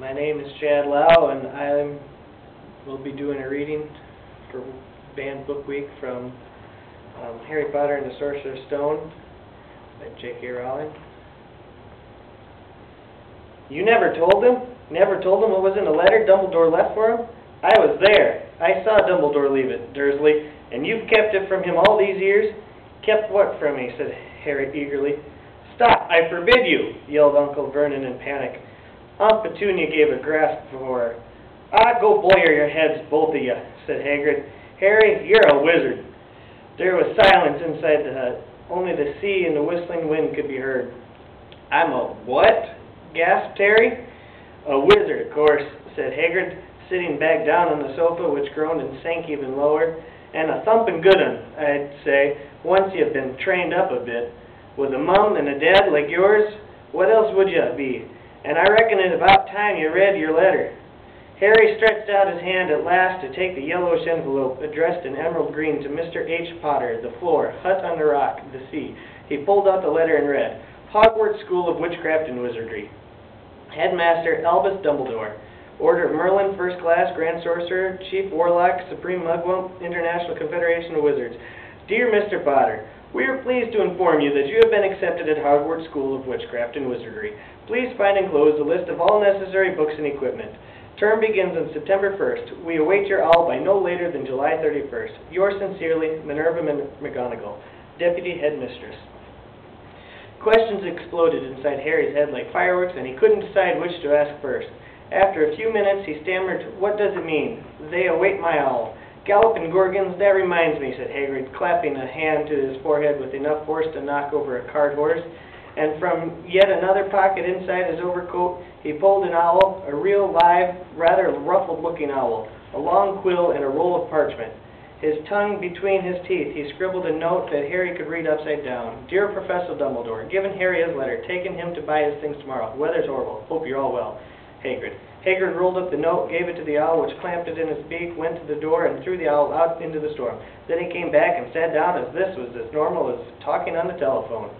My name is Chad Lau, and I will be doing a reading for Banned Book Week from Harry Potter and the Sorcerer's Stone by J.K. Rowling. You never told him? Never told him what was in the letter Dumbledore left for him? I was there. I saw Dumbledore leave it, Dursley, and you've kept it from him all these years? Kept what from me? Said Harry eagerly. Stop! I forbid you! Yelled Uncle Vernon in panic. Aunt Petunia gave a gasp for her. Ah, go boil your heads, both of you, said Hagrid. Harry, you're a wizard. There was silence inside the hut. Only the sea and the whistling wind could be heard. I'm a what? Gasped Harry. A wizard, of course, said Hagrid, sitting back down on the sofa, which groaned and sank even lower. And a thumping good un, I'd say, once you've been trained up a bit. With a mum and a dad like yours, what else would you be? And I reckon it's about time you read your letter. Harry stretched out his hand at last to take the yellowish envelope addressed in emerald green to Mr. H. Potter, the floor, hut on the rock, the sea. He pulled out the letter and read, Hogwarts School of Witchcraft and Wizardry. Headmaster Albus Dumbledore. Order of Merlin, First Class, Grand Sorcerer, Chief Warlock, Supreme Mugwump, International Confederation of Wizards. Dear Mr. Potter, we are pleased to inform you that you have been accepted at Hogwarts School of Witchcraft and Wizardry. Please find enclosed a list of all necessary books and equipment. Term begins on September 1st. We await your owl by no later than July 31st. Yours sincerely, Minerva McGonagall, Deputy Headmistress. Questions exploded inside Harry's head like fireworks, and he couldn't decide which to ask first. After a few minutes, he stammered, What does it mean? They await my owl. Galloping Gorgons, that reminds me, said Hagrid, clapping a hand to his forehead with enough force to knock over a cart horse. And from yet another pocket inside his overcoat, he pulled an owl, a real, live, rather ruffled-looking owl, a long quill, and a roll of parchment. His tongue between his teeth, he scribbled a note that Harry could read upside down. Dear Professor Dumbledore, given Harry his letter, taking him to buy his things tomorrow. Weather's horrible. Hope you're all well. Hagrid. Hagrid rolled up the note, gave it to the owl, which clamped it in his beak, went to the door, and threw the owl out into the storm. Then he came back and sat down as this was as normal as talking on the telephone.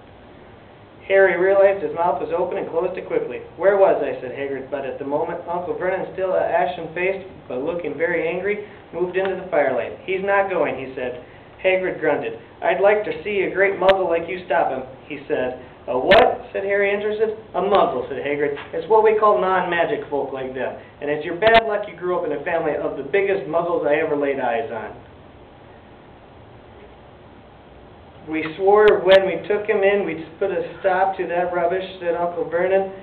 Harry realized his mouth was open and closed it quickly. Where was I? Said Hagrid, but at the moment Uncle Vernon, still ashen-faced but looking very angry, moved into the firelight. He's not going, he said. Hagrid grunted. I'd like to see a great muggle like you stop him, he said. A what? Said Harry, interested. A muggle, said Hagrid. It's what we call non-magic folk like them. And it's your bad luck you grew up in a family of the biggest muggles I ever laid eyes on. We swore when we took him in we'd put a stop to that rubbish, said Uncle Vernon.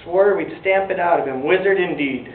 Swore we'd stamp it out of him. Wizard indeed.